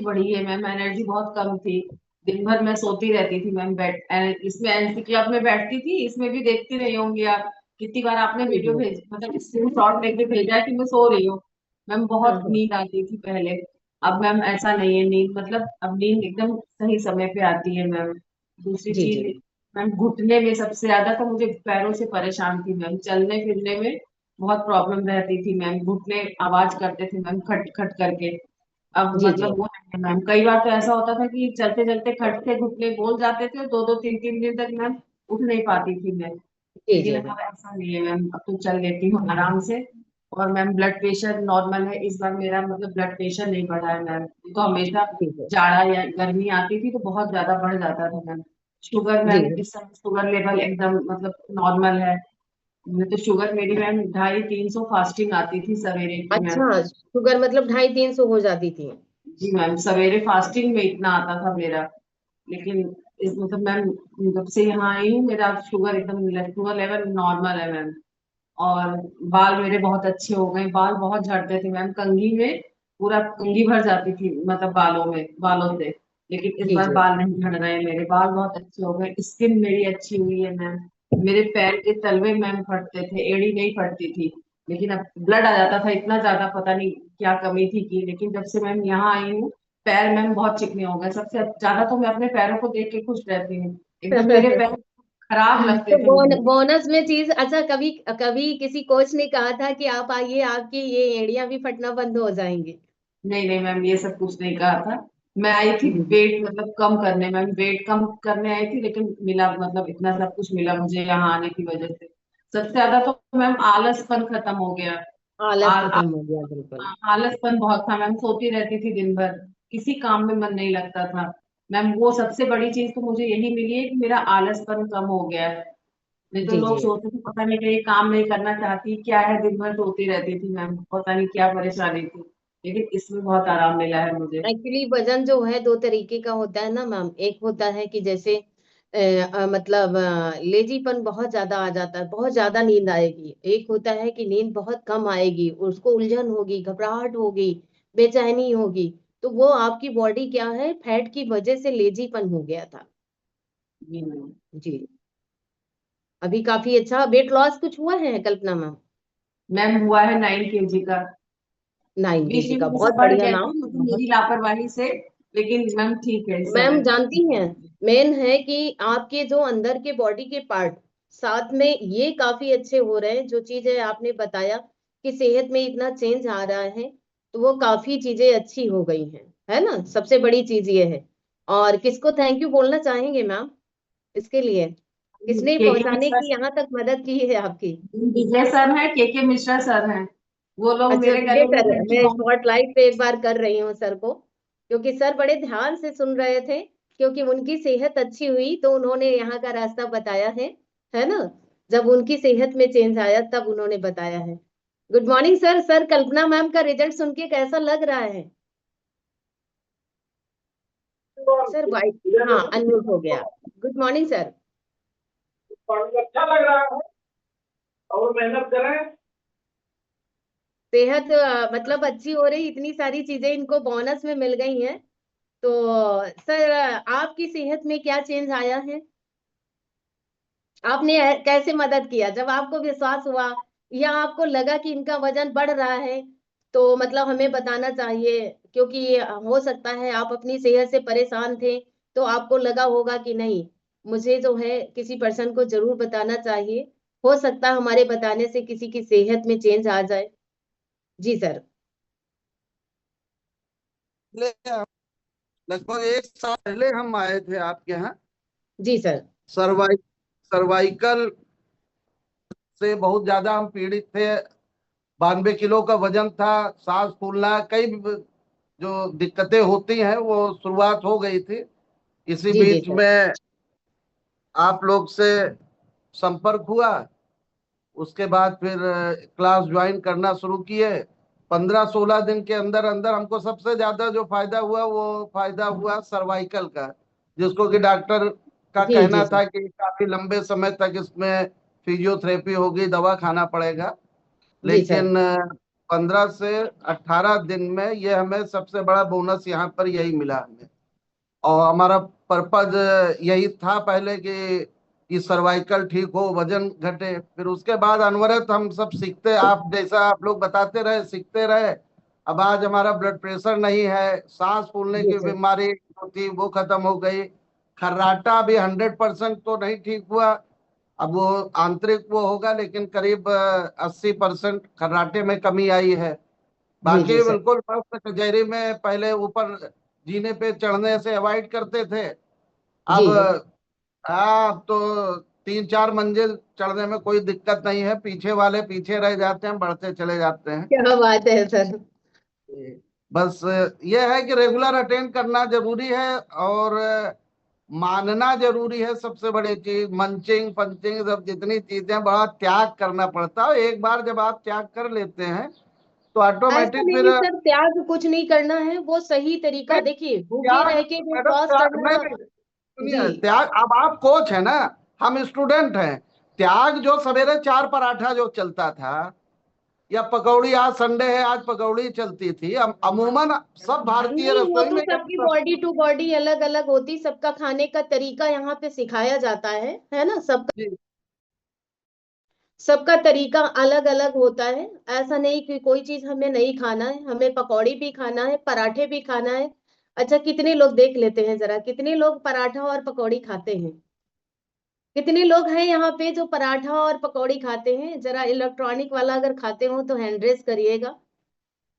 बढ़ी है ma'am, energy बहुत कम थी। दिन भर मैं सोती रहती थी मैम, इसमें एनसी क्लब में बैठती थी, इसमें भी देखती रही होंगी आप। कितनी बार आपने जी वीडियो जी। भेज, मतलब स्क्रीन शॉट लेके भेजा है कि मैं सो रही हूँ। मैम हाँ बहुत हाँ। नींद आती थी पहले। अब मैम ऐसा नहीं है, नींद मतलब अब नींद एकदम सही समय पे आती है मैम। दूसरी जी जी। चीज मैम, घुटने में सबसे ज्यादा तो मुझे पैरों से परेशान थी मैम, चलने फिरने में बहुत प्रॉब्लम रहती थी मैम, घुटने आवाज करते थे मैम, खट खट करके। अब जी जी। मतलब वो नहीं है मैम, कई बार तो ऐसा होता था कि चलते चलते खटके घुटने बोल जाते थे, दो दो तीन तीन दिन तक मैम उठ नहीं पाती थी मैं। जी लेकिन जी। अब ऐसा नहीं है मैम, अब तो चल लेती हूँ आराम से। और मैम ब्लड प्रेशर नॉर्मल है इस बार मेरा, मतलब ब्लड प्रेशर नहीं बढ़ा है मैम। तो हमेशा जी जी। जाड़ा या गर्मी आती थी तो बहुत ज्यादा बढ़ जाता था मैम। शुगर जी मैम जी। इस समय शुगर लेवल एकदम मतलब नॉर्मल है। मैं तो शुगर मेरी मैम 250-300 फास्टिंग आती थी सवेरे की मैम। अच्छा, शुगर मतलब 250-300 हो जाती थी? जी मैम, सवेरे फास्टिंग में इतना आता था मेरा। लेकिन इस मतलब मैम, जब से यहाँ आई हूँ मेरा शुगर एकदम, शुगर लेवल नॉर्मल है मैम। और बाल मेरे बहुत अच्छे हो गए, बाल बहुत झड़ते थे मैम, कंघी में पूरा कंघी भर जाती थी मतलब बालों में, बालों से। लेकिन इस जी बार जी। बाल नहीं झड़ रहे हैं, मेरे बाल बहुत अच्छे हो गए, स्किन मेरी अच्छी हुई है मैम। मेरे पैर के तलवे मैम फटते थे, एड़ी नहीं फटती थी। लेकिन अब ब्लड आ जाता था इतना ज्यादा, पता नहीं क्या कमी थी की। लेकिन जब से मैम यहाँ आई हूँ, पैर मैम बहुत चिकने हो गए। सबसे ज्यादा तो मैं अपने पैरों को देख के खुश रहती हूँ। एकदम मेरे पैर खराब लगते तो थे मुझे। बोनस में चीज, अच्छा, कभी कभी किसी कोच ने कहा था कि आप आइए, आपकी ये एड़ियां भी फटना बंद हो जाएंगी? नहीं नहीं मैम, ये सब कुछ नहीं कहा था। मैं आई थी जी वेट मतलब कम करने, मैम वेट कम करने आई थी, लेकिन मिला मतलब इतना सब कुछ मिला मुझे यहाँ आने की वजह से। सबसे ज्यादा तो मैम आलसपन खत्म हो गया। आलस आ, आ, खत्म हो गया, बिल्कुल। आलसपन बहुत था मैम, सोती रहती थी दिन भर, किसी काम में मन नहीं लगता था। मैम वो सबसे बड़ी चीज तो मुझे यही मिली है कि मेरा आलसपन कम हो गया है। नहीं तो जी लोग जी। सोचते थे पता नहीं कहीं काम नहीं करना चाहती क्या है, दिन भर सोती रहती थी मैम, पता नहीं क्या परेशानी थी। लेकिन इसमें बहुत आराम मिला है मुझे। एक्चुअली वजन जो है दो तरीके का होता है ना मैम। एक होता है कि जैसे मतलब लेजीपन बहुत ज्यादा आ जाता है, बहुत ज्यादा नींद आएगी। एक होता है कि नींद बहुत कम आएगी, उसको उलझन होगी, घबराहट होगी, बेचैनी होगी। तो वो आपकी बॉडी क्या है, फैट की वजह से लेजीपन हो गया था। जी मैम। जी। अभी काफी अच्छा वेट लॉस कुछ हुआ है कल्पना मैम? मैम हुआ है 9 kg का। 9 बीच केजी में का, मुझे बहुत सब बढ़ बढ़िया गया था, मैम, मतलब बहुत। मेरी लापरवाही से। लेकिन मैम ठीक है इस मैम समय। जानती हैं, मेन है कि आपके जो अंदर के बॉडी के पार्ट साथ में ये काफी अच्छे हो रहे हैं। जो चीजें आपने बताया कि सेहत में इतना चेंज आ रहा है, तो वो काफी चीजें अच्छी हो गई हैं, है ना? सबसे बड़ी चीज ये है। और किसको थैंक यू बोलना चाहेंगे मैम इसके लिए? किसने के पहुंचाने मिश्रा, की यहाँ तक मदद की है आपकी? विजय सर है, के मिश्रा सर हैं। वो लोग अच्छा मेरे विजय गले में सर, घंटी मैं बांध। स्पॉटलाइट पे एक बार कर रही हूँ सर को, क्योंकि सर बड़े ध्यान से सुन रहे थे। क्योंकि उनकी सेहत अच्छी हुई तो उन्होंने यहाँ का रास्ता बताया है ना? जब उनकी सेहत में चेंज आया तब उन्होंने बताया है। Good morning sir. सर, कल्पना मैम का रिजल्ट सुन के कैसा लग रहा है? सर वाइट, हाँ, अनम्यूट हो गया। Good morning sir. अच्छा लग रहा है और मेहनत करें। सेहत मतलब अच्छी हो रही, इतनी सारी चीजें इनको बोनस में मिल गई हैं। तो सर, आपकी सेहत में क्या चेंज आया है? आपने कैसे मदद किया जब आपको विश्वास हुआ, या आपको लगा कि इनका वजन बढ़ रहा है? तो मतलब हमें बताना चाहिए, क्योंकि हो सकता है आप अपनी सेहत से परेशान थे, तो आपको लगा होगा कि नहीं, मुझे जो है किसी पर्सन को जरूर बताना चाहिए। हो सकता है हमारे बताने से किसी की सेहत में चेंज आ जाए। जी सर। पहले लगभग एक साल पहले हम आए थे आपके यहाँ। जी सर। सर्वाइ सर्वाइकल से बहुत ज्यादा हम पीड़ित थे। 92 किलो का वजन था, सांस फूलना, कई जो दिक्कतें होती हैं वो शुरुआत हो गई थी। इसी जी जी बीच सर। में आप लोग से संपर्क हुआ। उसके बाद फिर क्लास ज्वाइन करना शुरू किए। 15-16 दिन के अंदर अंदर हमको सबसे ज्यादा जो फायदा हुआ वो फायदा हुआ सर्वाइकल का, जिसको कि डॉक्टर का जी जी कहना सर। था कि काफी लंबे समय तक इसमें फिजियोथेरेपी होगी, दवा खाना पड़ेगा। जी सर। लेकिन 15 से 18 दिन में ये हमें सबसे बड़ा बोनस यहाँ पर यही मिला हमें। और हमारा पर्पज यही था पहले कि सर्वाइकल ठीक हो, वजन घटे। फिर उसके बाद अनवरत हम सब सीखते, आप जैसा आप लोग बताते रहे, सीखते रहे। अब आज हमारा ब्लड प्रेशर नहीं है, सांस फूलने जी की सर। बीमारी जो थी वो खत्म हो गई। खर्राटा भी 100% तो नहीं ठीक हुआ, अब वो आंतरिक वो होगा, लेकिन करीब 80% खर्राटे में कमी आई है। जी जी बाकी सर। बिल्कुल मस्त कचहरी में पहले ऊपर जीने पे चढ़ने से अवॉइड करते थे। जी अब हाँ, अब तो 3-4 मंजिल चढ़ने में कोई दिक्कत नहीं है, पीछे वाले पीछे रह जाते हैं, बढ़ते चले जाते हैं। क्या बात है सर। बस ये है कि रेगुलर अटेंड करना जरूरी है, और मानना जरूरी है। सबसे बड़ी चीज मंचिंग पंचिंग सब जितनी चीजें, बड़ा त्याग करना पड़ता है। एक बार जब आप त्याग कर लेते हैं तो ऐसा ऑटोमेटिक फिर नहीं सर, त्याग कुछ नहीं करना है, वो सही तरीका। देखिए भूखे त्याग, रह के वेट मैडम लॉस त्याग करना। नहीं, जी सुनिए, त्याग, अब आप कोच है ना, हम स्टूडेंट हैं। त्याग जो सवेरे 4 पराठा जो चलता था, या पकौड़ी, आज संडे है आज पकौड़ी चलती थी, अमूमन सब भारतीय नहीं, वो रसोई तो में ये सबकी सब। बॉडी टू बॉडी अलग अलग होती, सबका खाने का तरीका यहाँ पे सिखाया जाता है ना। जी, सबका तरीका अलग अलग होता है। ऐसा नहीं कि कोई चीज हमें नहीं खाना है, हमें पकौड़ी भी खाना है, पराठे भी खाना है। अच्छा, कितने लोग देख लेते हैं जरा, कितने लोग पराठा और पकौड़ी खाते हैं? कितने लोग हैं यहाँ पे जो पराठा और पकौड़ी खाते हैं? जरा इलेक्ट्रॉनिक वाला अगर खाते हो तो हैंड रेस करिएगा।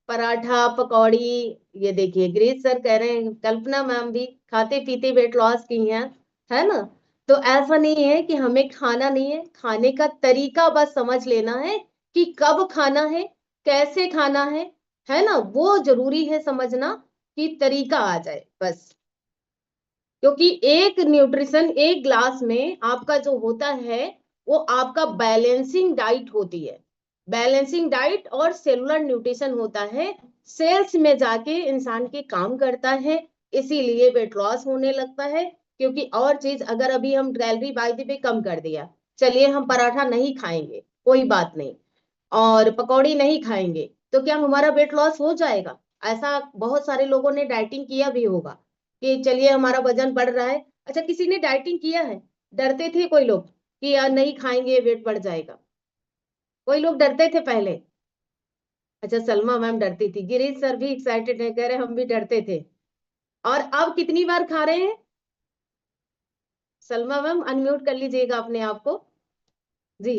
पराठा पकौड़ी। ये देखिए ग्रीस सर कह रहे हैं, कल्पना मैम भी खाते पीते वेट लॉस की हैं, है ना। तो ऐसा नहीं है कि हमें खाना नहीं है, खाने का तरीका बस समझ लेना है कि कब खाना है, कैसे खाना है ना, वो जरूरी है समझना, कि तरीका आ जाए बस। क्योंकि एक न्यूट्रिशन एक ग्लास में आपका जो होता है, वो आपका बैलेंसिंग डाइट होती है। बैलेंसिंग डाइट और सेलुलर न्यूट्रिशन होता है, सेल्स में जाके इंसान के काम करता है, इसीलिए वेट लॉस होने लगता है। क्योंकि और चीज, अगर अभी हम कैलोरी बाय द वे कम कर दिया, चलिए हम पराठा नहीं खाएंगे, कोई बात नहीं, और पकौड़ी नहीं खाएंगे, तो क्या हमारा वेट लॉस हो जाएगा? ऐसा बहुत सारे लोगों ने डाइटिंग किया भी होगा कि चलिए हमारा वजन बढ़ रहा है। अच्छा, किसी ने डाइटिंग किया है? डरते थे कोई लोग कि यार नहीं खाएंगे वेट बढ़ जाएगा, कोई लोग डरते थे पहले। अच्छा, सलमा मैम डरती थी, गिरीश सर भी एक्साइटेड है, कह रहे हम भी डरते थे। और अब कितनी बार खा रहे हैं? सलमा मैम अनम्यूट कर लीजिएगा अपने आप को। जी।